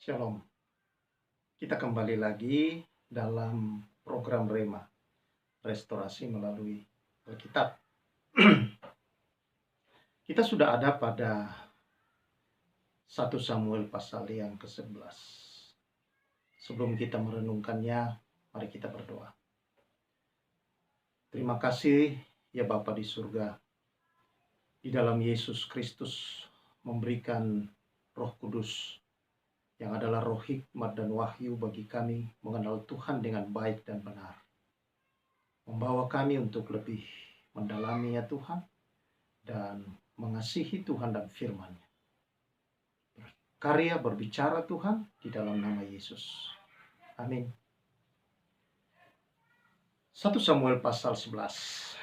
Shalom. Kita kembali lagi dalam program Rema, restorasi melalui Alkitab. Kita sudah ada pada 1 Samuel pasal yang ke-11. Sebelum kita merenungkannya, mari kita berdoa. Terima kasih ya Bapa di surga. Di dalam Yesus Kristus memberikan Roh Kudus yang adalah roh hikmat dan wahyu bagi kami mengenal Tuhan dengan baik dan benar. Membawa kami untuk lebih mendalami ya Tuhan dan mengasihi Tuhan dan firman-Nya. Karya berbicara Tuhan di dalam nama Yesus. Amin. 1 Samuel pasal 11.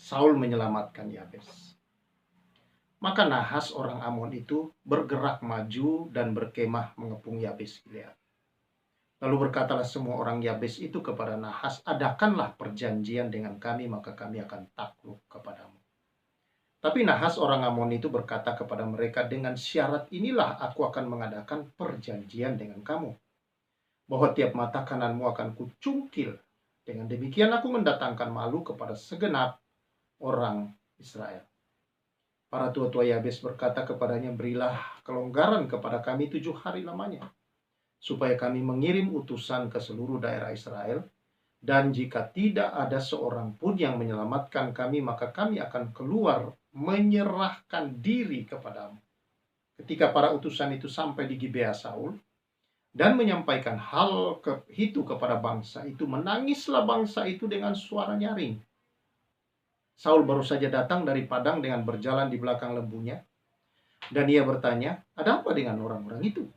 Saul menyelamatkan Yabes. Maka Nahas orang Amon itu bergerak maju dan berkemah mengepung Yabes Gilead. Lalu berkatalah semua orang Yabes itu kepada Nahas, adakanlah perjanjian dengan kami, maka kami akan takluk kepadamu. Tapi Nahas orang Amon itu berkata kepada mereka, dengan syarat inilah aku akan mengadakan perjanjian dengan kamu, bahwa tiap mata kananmu akan kucungkil. Dengan demikian aku mendatangkan malu kepada segenap orang Israel. Para tua-tua Yabes berkata kepadanya, berilah kelonggaran kepada kami 7 hari lamanya, supaya kami mengirim utusan ke seluruh daerah Israel, dan jika tidak ada seorang pun yang menyelamatkan kami, maka kami akan keluar menyerahkan diri kepadamu. Ketika para utusan itu sampai di Gibea Saul dan menyampaikan hal itu kepada bangsa itu, menangislah bangsa itu dengan suara nyaring. Saul baru saja datang dari padang dengan berjalan di belakang lembunya, dan ia bertanya, ada apa dengan orang-orang itu?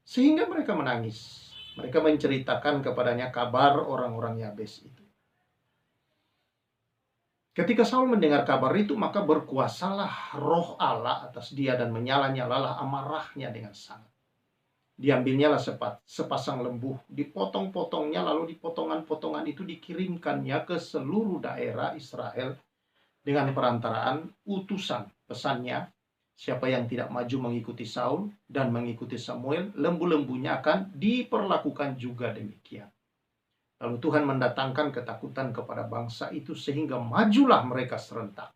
Sehingga mereka menangis. Mereka menceritakan kepadanya kabar orang-orang Yabes itu. Ketika Saul mendengar kabar itu, maka berkuasalah roh Allah atas dia dan menyala-nyalalah amarahnya dengan sangat. Diambilnyalah sepasang lembu, dipotong-potongnya, lalu di potongan-potongan itu dikirimkannya ke seluruh daerah Israel dengan perantaraan utusan. Pesannya, siapa yang tidak maju mengikuti Saul dan mengikuti Samuel, lembu-lembunya akan diperlakukan juga demikian. Lalu Tuhan mendatangkan ketakutan kepada bangsa itu sehingga majulah mereka serentak.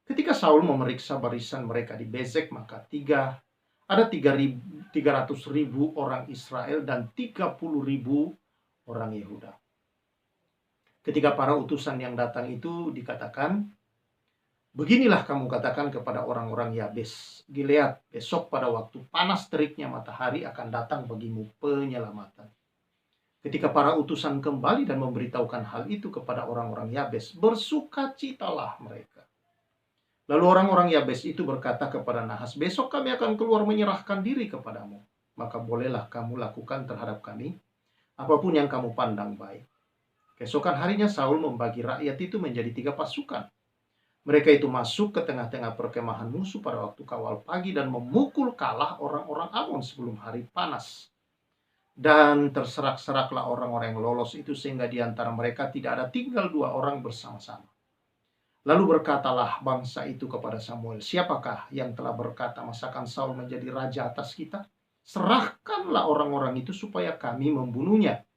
Ketika Saul memeriksa barisan mereka di Bezek, maka ada 300.000 orang Israel dan 30.000 orang Yehuda. Ketika para utusan yang datang itu dikatakan, beginilah kamu katakan kepada orang-orang Yabes Gilead, besok pada waktu panas teriknya matahari akan datang bagimu penyelamatan. Ketika para utusan kembali dan memberitahukan hal itu kepada orang-orang Yabes, bersukacitalah mereka. Lalu orang-orang Yabes itu berkata kepada Nahas, besok kami akan keluar menyerahkan diri kepadamu. Maka bolehlah kamu lakukan terhadap kami apapun yang kamu pandang baik. Keesokan harinya Saul membagi rakyat itu menjadi 3 pasukan. Mereka itu masuk ke tengah-tengah perkemahan musuh pada waktu kawal pagi dan memukul kalah orang-orang Amon sebelum hari panas. Dan terserak-seraklah orang-orang yang lolos itu sehingga di antara mereka tidak ada tinggal 2 orang bersama-sama. Lalu berkatalah bangsa itu kepada Samuel, siapakah yang telah berkata, masakan Saul menjadi raja atas kita? Serahkanlah orang-orang itu supaya kami membunuhnya.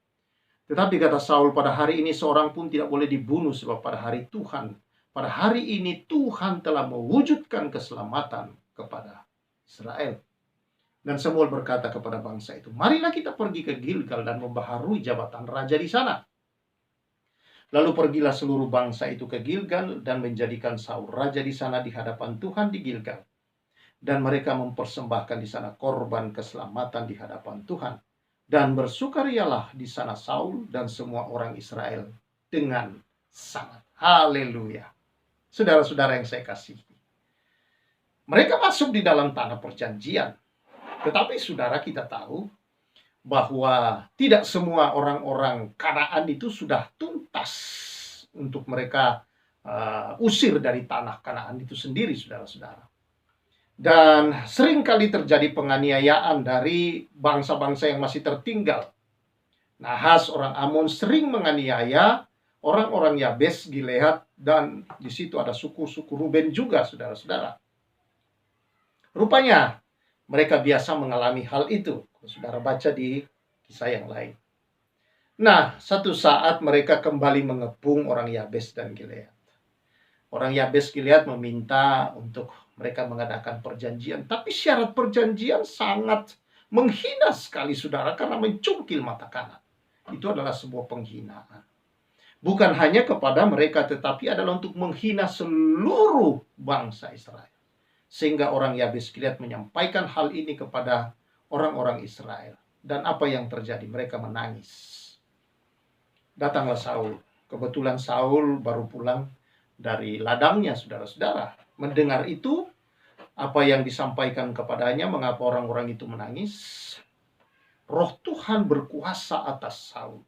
Tetapi kata Saul, pada hari ini seorang pun tidak boleh dibunuh, sebab pada hari ini Tuhan telah mewujudkan keselamatan kepada Israel. Dan Samuel berkata kepada bangsa itu, marilah kita pergi ke Gilgal dan membaharui jabatan raja di sana. Lalu pergilah seluruh bangsa itu ke Gilgal dan menjadikan Saul raja di sana di hadapan Tuhan di Gilgal. Dan mereka mempersembahkan di sana korban keselamatan di hadapan Tuhan. Dan bersukarialah di sana Saul dan semua orang Israel dengan sangat. Haleluya. Saudara-saudara yang saya kasihi, mereka masuk di dalam tanah perjanjian. Tetapi saudara, kita tahu bahwa tidak semua orang-orang Kanaan itu sudah tuntas untuk mereka usir dari tanah Kanaan itu sendiri, saudara-saudara. Dan seringkali terjadi penganiayaan dari bangsa-bangsa yang masih tertinggal. Nahas orang Amon sering menganiaya orang-orang Yabes Gilead, dan di situ ada suku-suku Ruben juga, saudara-saudara. Rupanya Mereka biasa mengalami hal itu. Saudara baca di kisah yang lain. Nah, satu saat mereka kembali mengepung orang Yabes dan Gilead. Orang Yabes Gilead meminta untuk mereka mengadakan perjanjian. Tapi syarat perjanjian sangat menghina sekali, saudara, karena mencungkil mata kanan. Itu adalah sebuah penghinaan. Bukan hanya kepada mereka, tetapi adalah untuk menghina seluruh bangsa Israel. Sehingga orang Yabes Gilead menyampaikan hal ini kepada orang-orang Israel. Dan apa yang terjadi? Mereka menangis. Datanglah Saul. Kebetulan Saul baru pulang dari ladangnya, saudara-saudara. Mendengar itu, apa yang disampaikan kepadanya, mengapa orang-orang itu menangis? Roh Tuhan berkuasa atas Saul.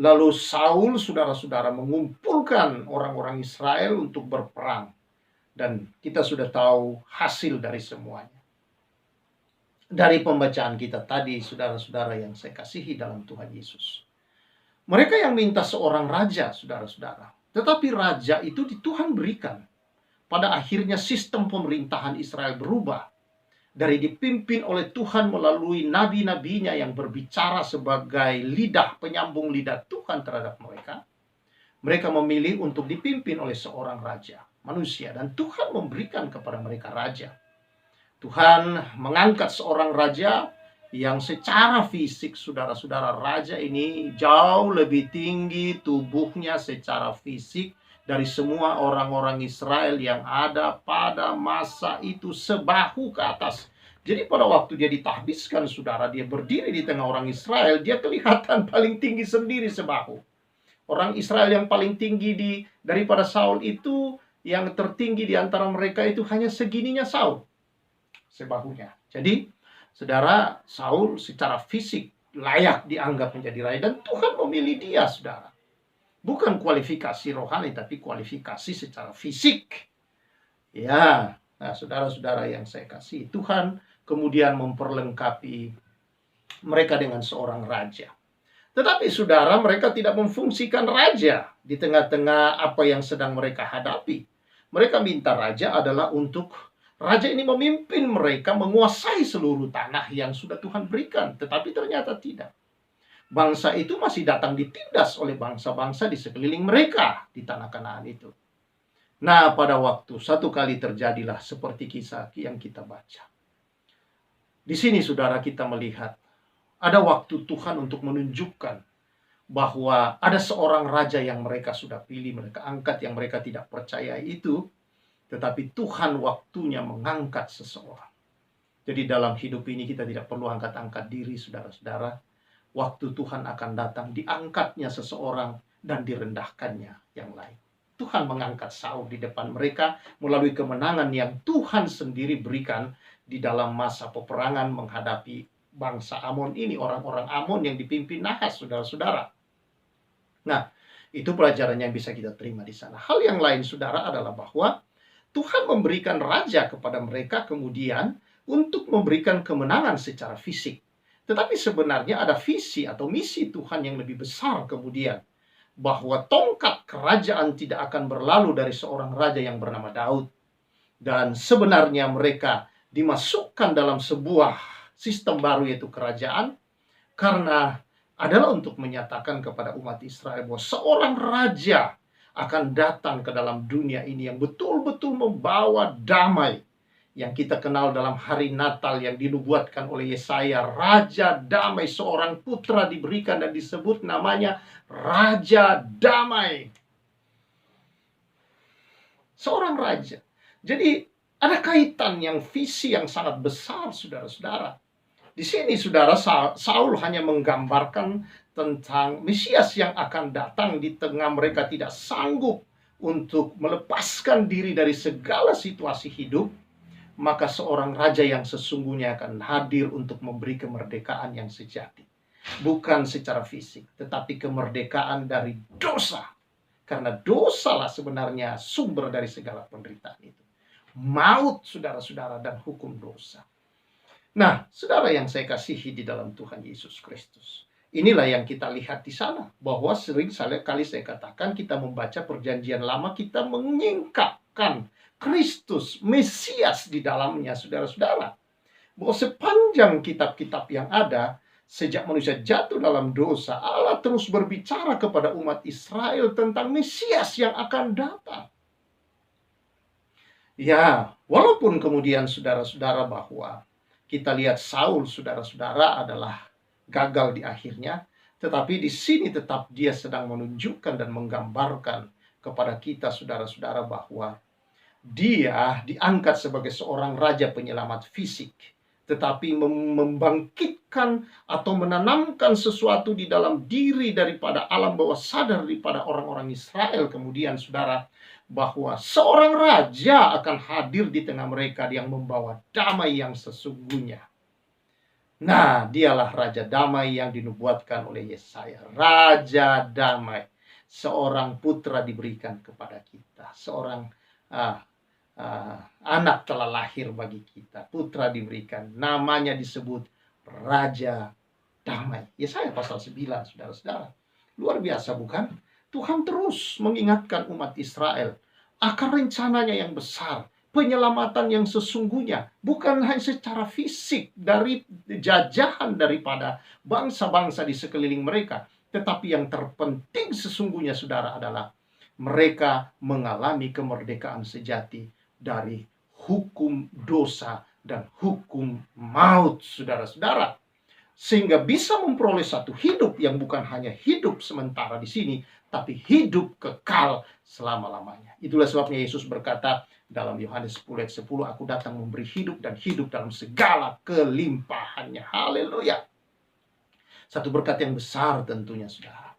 Lalu Saul, saudara-saudara, mengumpulkan orang-orang Israel untuk berperang. Dan kita sudah tahu hasil dari semuanya. Dari pembacaan kita tadi, saudara-saudara yang saya kasihi dalam Tuhan Yesus. Mereka yang minta seorang raja, saudara-saudara. Tetapi raja itu Tuhan berikan. Pada akhirnya sistem pemerintahan Israel berubah. Dari dipimpin oleh Tuhan melalui nabi-nabinya yang berbicara sebagai lidah, penyambung lidah Tuhan terhadap mereka. Mereka memilih untuk dipimpin oleh seorang raja, manusia. Dan Tuhan memberikan kepada mereka raja. Tuhan mengangkat seorang raja yang secara fisik, saudara-saudara, raja ini jauh lebih tinggi tubuhnya secara fisik dari semua orang-orang Israel yang ada pada masa itu, sebahu ke atas. Jadi pada waktu dia ditahbiskan, saudara, dia berdiri di tengah orang Israel, dia kelihatan paling tinggi sendiri sebahu. Orang Israel yang paling tinggi daripada Saul itu, yang tertinggi di antara mereka itu hanya segininya Saul, sebahunya. Jadi, saudara, Saul secara fisik layak dianggap menjadi raja, dan Tuhan memilih dia, saudara. Bukan kualifikasi rohani, tapi kualifikasi secara fisik. Ya, nah, saudara-saudara yang saya kasih, Tuhan kemudian memperlengkapi mereka dengan seorang raja. Tetapi saudara, mereka tidak memfungsikan raja di tengah-tengah apa yang sedang mereka hadapi. Mereka minta raja adalah untuk raja ini memimpin mereka menguasai seluruh tanah yang sudah Tuhan berikan. Tetapi ternyata tidak. Bangsa itu masih datang ditindas oleh bangsa-bangsa di sekeliling mereka di tanah Kanaan itu. Nah, pada waktu satu kali terjadilah seperti kisah yang kita baca. Di sini saudara, kita melihat ada waktu Tuhan untuk menunjukkan bahwa ada seorang raja yang mereka sudah pilih, mereka angkat, yang mereka tidak percaya itu. Tetapi Tuhan waktunya mengangkat seseorang. Jadi dalam hidup ini kita tidak perlu angkat-angkat diri, saudara-saudara. Waktu Tuhan akan datang, diangkatnya seseorang dan direndahkannya yang lain. Tuhan mengangkat Saul di depan mereka melalui kemenangan yang Tuhan sendiri berikan di dalam masa peperangan menghadapi bangsa Amon ini, orang-orang Amon yang dipimpin Nahas, saudara-saudara. Nah, itu pelajaran yang bisa kita terima di sana. Hal yang lain, saudara, adalah bahwa Tuhan memberikan raja kepada mereka kemudian untuk memberikan kemenangan secara fisik. Tetapi sebenarnya ada visi atau misi Tuhan yang lebih besar kemudian. Bahwa tongkat kerajaan tidak akan berlalu dari seorang raja yang bernama Daud. Dan sebenarnya mereka dimasukkan dalam sebuah sistem baru, yaitu kerajaan, karena adalah untuk menyatakan kepada umat Israel bahwa seorang raja akan datang ke dalam dunia ini yang betul-betul membawa damai, yang kita kenal dalam hari Natal yang dinubuatkan oleh Yesaya. Raja damai, seorang putra diberikan dan disebut namanya Raja Damai. Seorang raja. Jadi ada kaitan yang visi yang sangat besar, saudara-saudara. Di sini, saudara, Saul hanya menggambarkan tentang Mesias yang akan datang di tengah mereka tidak sanggup untuk melepaskan diri dari segala situasi hidup. Maka seorang raja yang sesungguhnya akan hadir untuk memberi kemerdekaan yang sejati. Bukan secara fisik, tetapi kemerdekaan dari dosa. Karena dosalah sebenarnya sumber dari segala penderitaan itu. Maut, saudara-saudara, dan hukum dosa. Nah, saudara yang saya kasihi di dalam Tuhan Yesus Kristus, inilah yang kita lihat di sana. Bahwa sering kali saya katakan, kita membaca perjanjian lama, kita menyingkapkan Kristus, Mesias di dalamnya, saudara-saudara. bahwa sepanjang kitab-kitab yang ada, sejak manusia jatuh dalam dosa, Allah terus berbicara kepada umat Israel tentang Mesias yang akan datang. Ya, walaupun kemudian saudara-saudara bahwa kita lihat Saul, saudara-saudara, adalah gagal di akhirnya, tetapi di sini tetap dia sedang menunjukkan dan menggambarkan kepada kita, saudara-saudara, bahwa dia diangkat sebagai seorang raja penyelamat fisik, tetapi membangkitkan atau menanamkan sesuatu di dalam diri daripada alam bawah sadar daripada orang-orang Israel. Kemudian, saudara, bahwa seorang raja akan hadir di tengah mereka yang membawa damai yang sesungguhnya. Nah, dialah Raja Damai yang dinubuatkan oleh Yesaya. Raja Damai. Seorang putra diberikan kepada kita. Seorang anak telah lahir bagi kita. Putra diberikan. Namanya disebut Raja Damai. Yesaya pasal 9, saudara-saudara. Luar biasa, bukan? Tuhan terus mengingatkan umat Israel akan rencananya yang besar. Penyelamatan yang sesungguhnya, bukan hanya secara fisik dari jajahan daripada bangsa-bangsa di sekeliling mereka, tetapi yang terpenting sesungguhnya, saudara, adalah mereka mengalami kemerdekaan sejati dari hukum dosa dan hukum maut, saudara-saudara, sehingga bisa memperoleh satu hidup yang bukan hanya hidup sementara di sini, tapi hidup kekal selama-lamanya. Itulah sebabnya Yesus berkata dalam Yohanes 10 ayat 10, aku datang memberi hidup dan hidup dalam segala kelimpahannya. Haleluya. Satu berkat yang besar tentunya, saudara.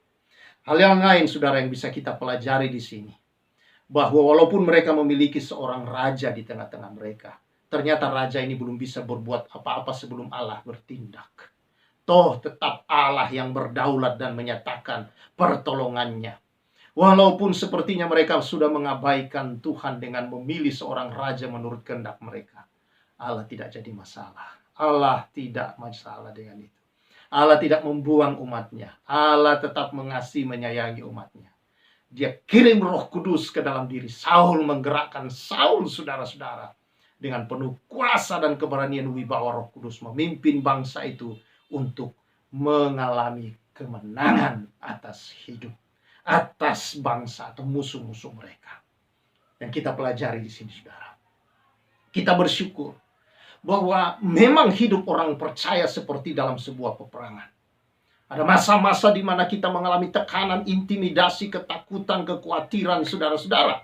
Hal yang lain, saudara, yang bisa kita pelajari di sini, bahwa walaupun mereka memiliki seorang raja di tengah-tengah mereka, ternyata raja ini belum bisa berbuat apa-apa sebelum Allah bertindak. Toh tetap Allah yang berdaulat dan menyatakan pertolongannya. Walaupun sepertinya mereka sudah mengabaikan Tuhan dengan memilih seorang raja menurut kehendak mereka, Allah tidak jadi masalah. Allah tidak masalah dengan itu. Allah tidak membuang umatnya. Allah tetap mengasihi, menyayangi umatnya. Dia kirim Roh Kudus ke dalam diri Saul, menggerakkan Saul, saudara-saudara, dengan penuh kuasa dan keberanian wibawa Roh Kudus, memimpin bangsa itu untuk mengalami kemenangan atas hidup, atas bangsa atau musuh-musuh mereka. Dan kita pelajari di sini, saudara. Kita bersyukur bahwa memang hidup orang percaya seperti dalam sebuah peperangan. Ada masa-masa di mana kita mengalami tekanan, intimidasi, ketakutan, kekhawatiran, saudara-saudara.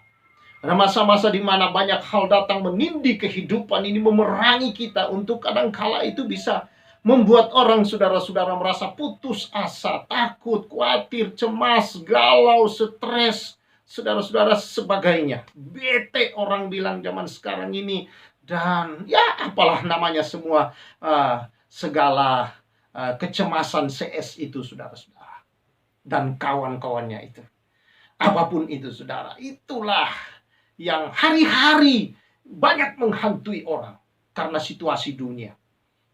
Ada masa-masa di mana banyak hal datang menindih kehidupan ini, memerangi kita, untuk kadangkala itu bisa membuat orang, saudara-saudara, merasa putus asa, takut, khawatir, cemas, galau, stres, saudara-saudara, sebagainya. Bete orang bilang zaman sekarang ini. Dan ya apalah namanya semua, segala kecemasan CS itu, saudara-saudara. Dan kawan-kawannya itu. Apapun itu, saudara. Itulah yang hari-hari banyak menghantui orang. Karena situasi dunia.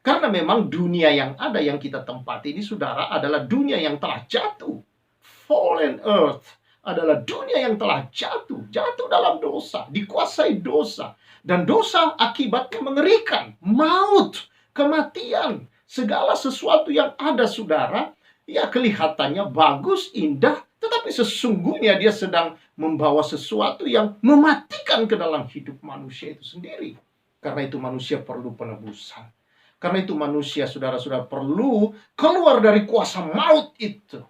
Karena memang dunia yang ada, yang kita tempati ini, saudara, adalah dunia yang telah jatuh. Fallen earth adalah dunia yang telah jatuh. Jatuh dalam dosa. Dikuasai dosa. Dan dosa akibatnya mengerikan. Maut. Kematian. Segala sesuatu yang ada, saudara, ya kelihatannya bagus, indah, tetapi sesungguhnya dia sedang membawa sesuatu yang mematikan ke dalam hidup manusia itu sendiri. Karena itu manusia perlu penebusan. Karena itu manusia, saudara-saudara, perlu keluar dari kuasa maut itu.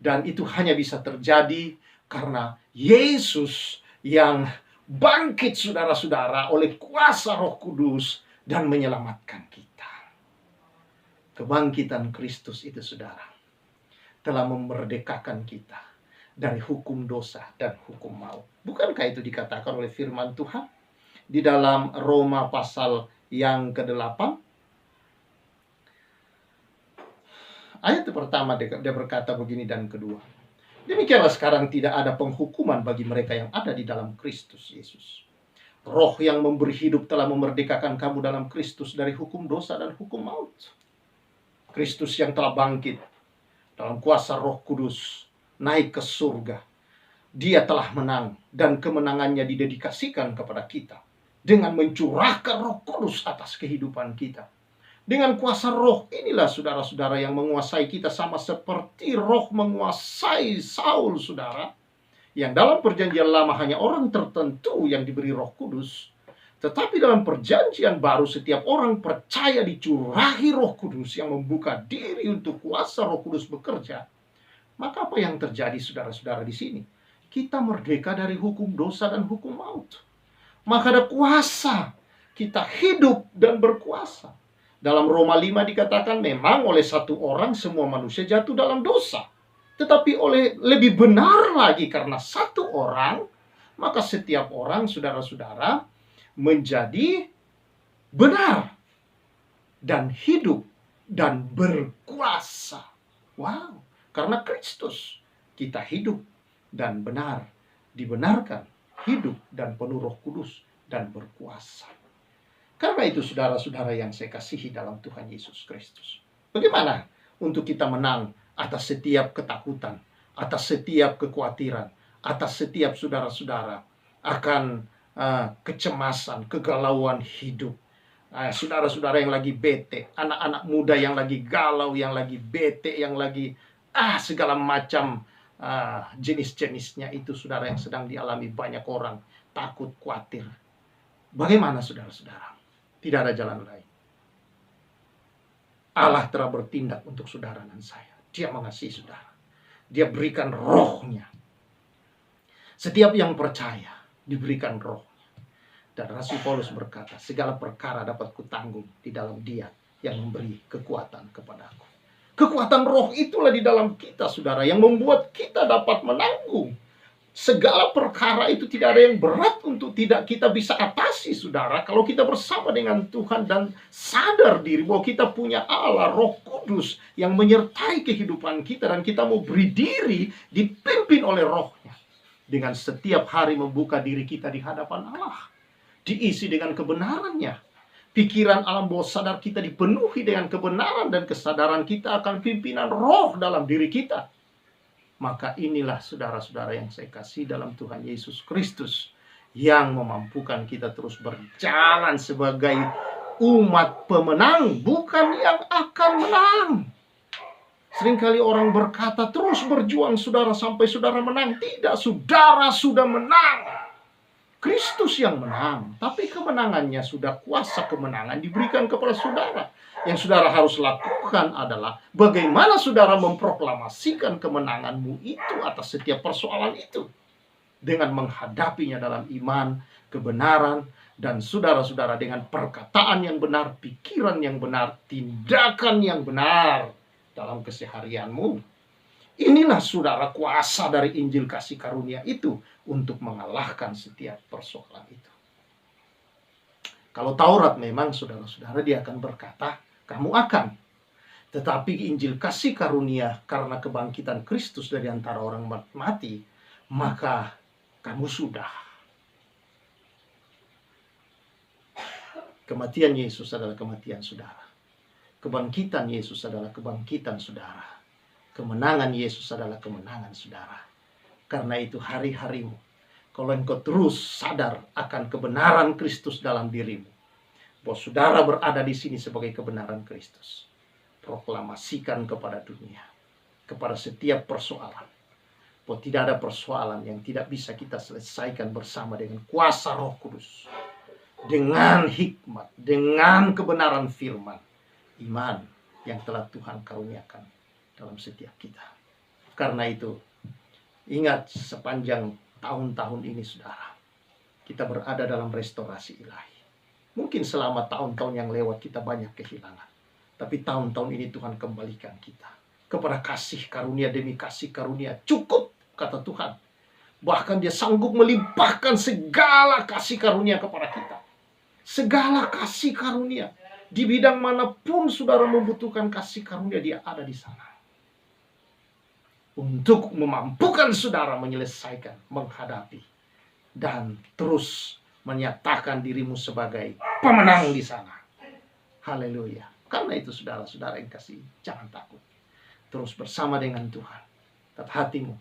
Dan itu hanya bisa terjadi karena Yesus yang bangkit, saudara-saudara, oleh kuasa Roh Kudus dan menyelamatkan kita. Kebangkitan Kristus itu, saudara, telah memerdekakan kita dari hukum dosa dan hukum maut. Bukankah itu dikatakan oleh firman Tuhan di dalam Roma pasal yang ke-8? Ayat pertama dia berkata begini dan kedua. Demikianlah sekarang tidak ada penghukuman bagi mereka yang ada di dalam Kristus Yesus. Roh yang memberi hidup telah memerdekakan kamu dalam Kristus dari hukum dosa dan hukum maut. Kristus yang telah bangkit dalam kuasa Roh Kudus naik ke surga. Dia telah menang dan kemenangannya didedikasikan kepada kita. dengan mencurahkan Roh Kudus atas kehidupan kita. Dengan kuasa roh inilah saudara-saudara yang menguasai kita, sama seperti roh menguasai Saul, saudara. Yang dalam perjanjian lama hanya orang tertentu yang diberi Roh Kudus. Tetapi dalam perjanjian baru setiap orang percaya dicurahi Roh Kudus yang membuka diri untuk kuasa Roh Kudus bekerja. Maka apa yang terjadi saudara-saudara di sini? Kita merdeka dari hukum dosa dan hukum maut. Maka ada kuasa. Kita hidup dan berkuasa. Dalam Roma 5 dikatakan memang oleh satu orang semua manusia jatuh dalam dosa. Tetapi oleh lebih benar lagi karena satu orang, maka setiap orang, saudara-saudara, menjadi benar dan hidup dan berkuasa. Wow, karena Kristus kita hidup dan benar, dibenarkan, hidup dan penuh Roh Kudus dan berkuasa. Karena itu saudara-saudara yang saya kasihi dalam Tuhan Yesus Kristus, bagaimana untuk kita menang atas setiap ketakutan, atas setiap kekhawatiran, atas setiap saudara-saudara akan kecemasan, kegalauan hidup. Saudara-saudara yang lagi bete, anak-anak muda yang lagi galau, yang lagi bete, yang lagi segala macam jenis-jenisnya itu, saudara, yang sedang dialami banyak orang, takut, khawatir. Bagaimana saudara-saudara? Tidak ada jalan lain. Allah telah bertindak untuk saudara dan saya. Dia mengasihi saudara. Dia berikan rohnya. Setiap yang percaya diberikan rohnya. Dan Rasul Paulus berkata, segala perkara dapat kutanggung di dalam Dia yang memberi kekuatan kepadaku. Kekuatan roh itulah di dalam kita, saudara, yang membuat kita dapat menanggung segala perkara itu. Tidak ada yang berat untuk tidak kita bisa atasi, saudara, kalau kita bersama dengan Tuhan dan sadar diri bahwa kita punya Allah, Roh Kudus yang menyertai kehidupan kita, dan kita mau beri diri dipimpin oleh rohnya. Dengan setiap hari membuka diri kita di hadapan Allah, diisi dengan kebenarannya. Pikiran alam bawah sadar kita dipenuhi dengan kebenaran, dan kesadaran kita akan pimpinan roh dalam diri kita. Maka inilah saudara-saudara yang saya kasih dalam Tuhan Yesus Kristus, yang memampukan kita terus berjalan sebagai umat pemenang, bukan yang akan menang. Seringkali orang berkata terus berjuang saudara sampai saudara menang. Tidak, saudara sudah menang. Kristus yang menang, tapi kemenangannya sudah, kuasa kemenangan diberikan kepada saudara. Yang saudara harus lakukan adalah bagaimana saudara memproklamasikan kemenanganmu itu atas setiap persoalan itu, dengan menghadapinya dalam iman, kebenaran, dan saudara-saudara dengan perkataan yang benar, pikiran yang benar, tindakan yang benar dalam keseharianmu. Inilah saudara kuasa dari Injil kasih karunia itu untuk mengalahkan setiap persoalan itu. Kalau Taurat memang saudara-saudara dia akan berkata, kamu akan. Tetapi Injil kasih karunia karena kebangkitan Kristus dari antara orang mati, maka kamu sudah. Kematian Yesus adalah kematian saudara. Kebangkitan Yesus adalah kebangkitan saudara. Kemenangan Yesus adalah kemenangan saudara. Karena itu hari-harimu, kalau engkau terus sadar akan kebenaran Kristus dalam dirimu, bahwa saudara berada di sini sebagai kebenaran Kristus, proklamasikan kepada dunia, kepada setiap persoalan, bahwa tidak ada persoalan yang tidak bisa kita selesaikan bersama dengan kuasa Roh Kudus, dengan hikmat, dengan kebenaran firman, iman yang telah Tuhan karuniakan dalam setiap kita. Karena itu, ingat sepanjang tahun-tahun ini saudara, kita berada dalam restorasi ilahi. Mungkin selama tahun-tahun yang lewat kita banyak kehilangan, tapi tahun-tahun ini Tuhan kembalikan kita kepada kasih karunia demi kasih karunia. Cukup, kata Tuhan. Bahkan Dia sanggup melimpahkan segala kasih karunia kepada kita. Segala kasih karunia. Di bidang manapun saudara membutuhkan kasih karunia, Dia ada di sana. Untuk memampukan saudara menyelesaikan, menghadapi, dan terus menyatakan dirimu sebagai pemenang di sana. Haleluya. Karena itu saudara-saudara yang kasih, jangan takut. Terus bersama dengan Tuhan. Tetap hatimu.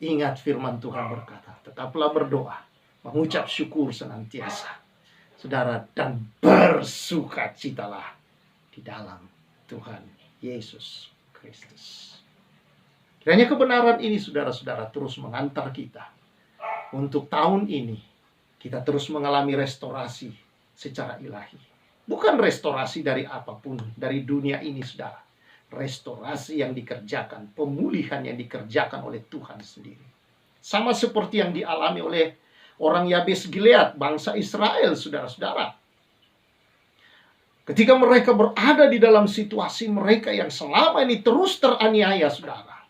Ingat firman Tuhan berkata, tetaplah berdoa, mengucap syukur senantiasa. saudara, dan bersukacitalah di dalam Tuhan Yesus Kristus. Kiranya kebenaran ini, saudara-saudara, terus mengantar kita untuk tahun ini kita terus mengalami restorasi secara ilahi. Bukan restorasi dari apapun, dari dunia ini, saudara. Restorasi yang dikerjakan, pemulihan yang dikerjakan oleh Tuhan sendiri. Sama seperti yang dialami oleh orang Yabes Gilead, bangsa Israel, saudara-saudara. Ketika mereka berada di dalam situasi mereka yang selama ini terus teraniaya, saudara,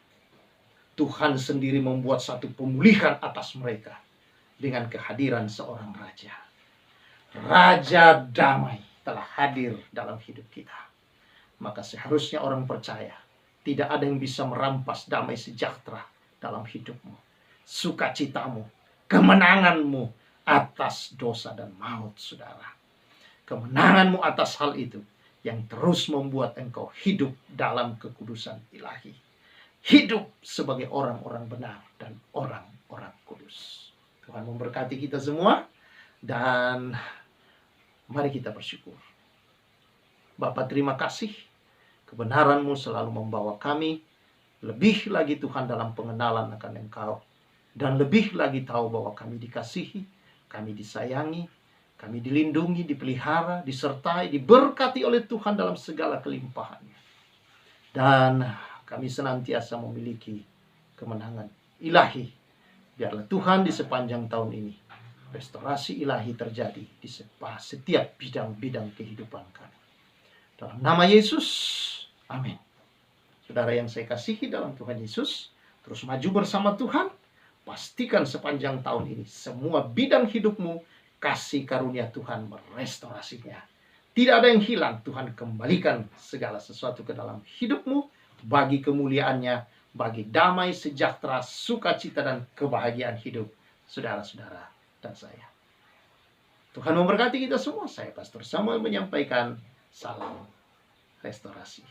Tuhan sendiri membuat satu pemulihan atas mereka dengan kehadiran seorang raja. Raja damai telah hadir dalam hidup kita. Maka seharusnya orang percaya tidak ada yang bisa merampas damai sejahtera dalam hidupmu, sukacitamu, kemenanganmu atas dosa dan maut, saudara. Kemenanganmu atas hal itu yang terus membuat engkau hidup dalam kekudusan ilahi. Hidup sebagai orang-orang benar dan orang-orang kudus. Tuhan memberkati kita semua. Dan mari kita bersyukur. Bapa, terima kasih. Kebenaran-Mu selalu membawa kami lebih lagi, Tuhan, dalam pengenalan akan Engkau. Dan lebih lagi tahu bahwa kami dikasihi, kami disayangi, kami dilindungi, dipelihara, disertai, diberkati oleh Tuhan dalam segala kelimpahannya. Dan kami senantiasa memiliki kemenangan ilahi. Biarlah Tuhan di sepanjang tahun ini restorasi ilahi terjadi di setiap bidang-bidang kehidupan kami. Dalam nama Yesus, amin. Saudara yang saya kasihi dalam Tuhan Yesus, terus maju bersama Tuhan. Pastikan sepanjang tahun ini semua bidang hidupmu kasih karunia Tuhan merestorasinya. Tidak ada yang hilang. Tuhan kembalikan segala sesuatu ke dalam hidupmu bagi kemuliaannya, bagi damai, sejahtera, sukacita, dan kebahagiaan hidup saudara-saudara dan saya. Tuhan memberkati kita semua. Saya Pastor Samuel menyampaikan salam restorasi.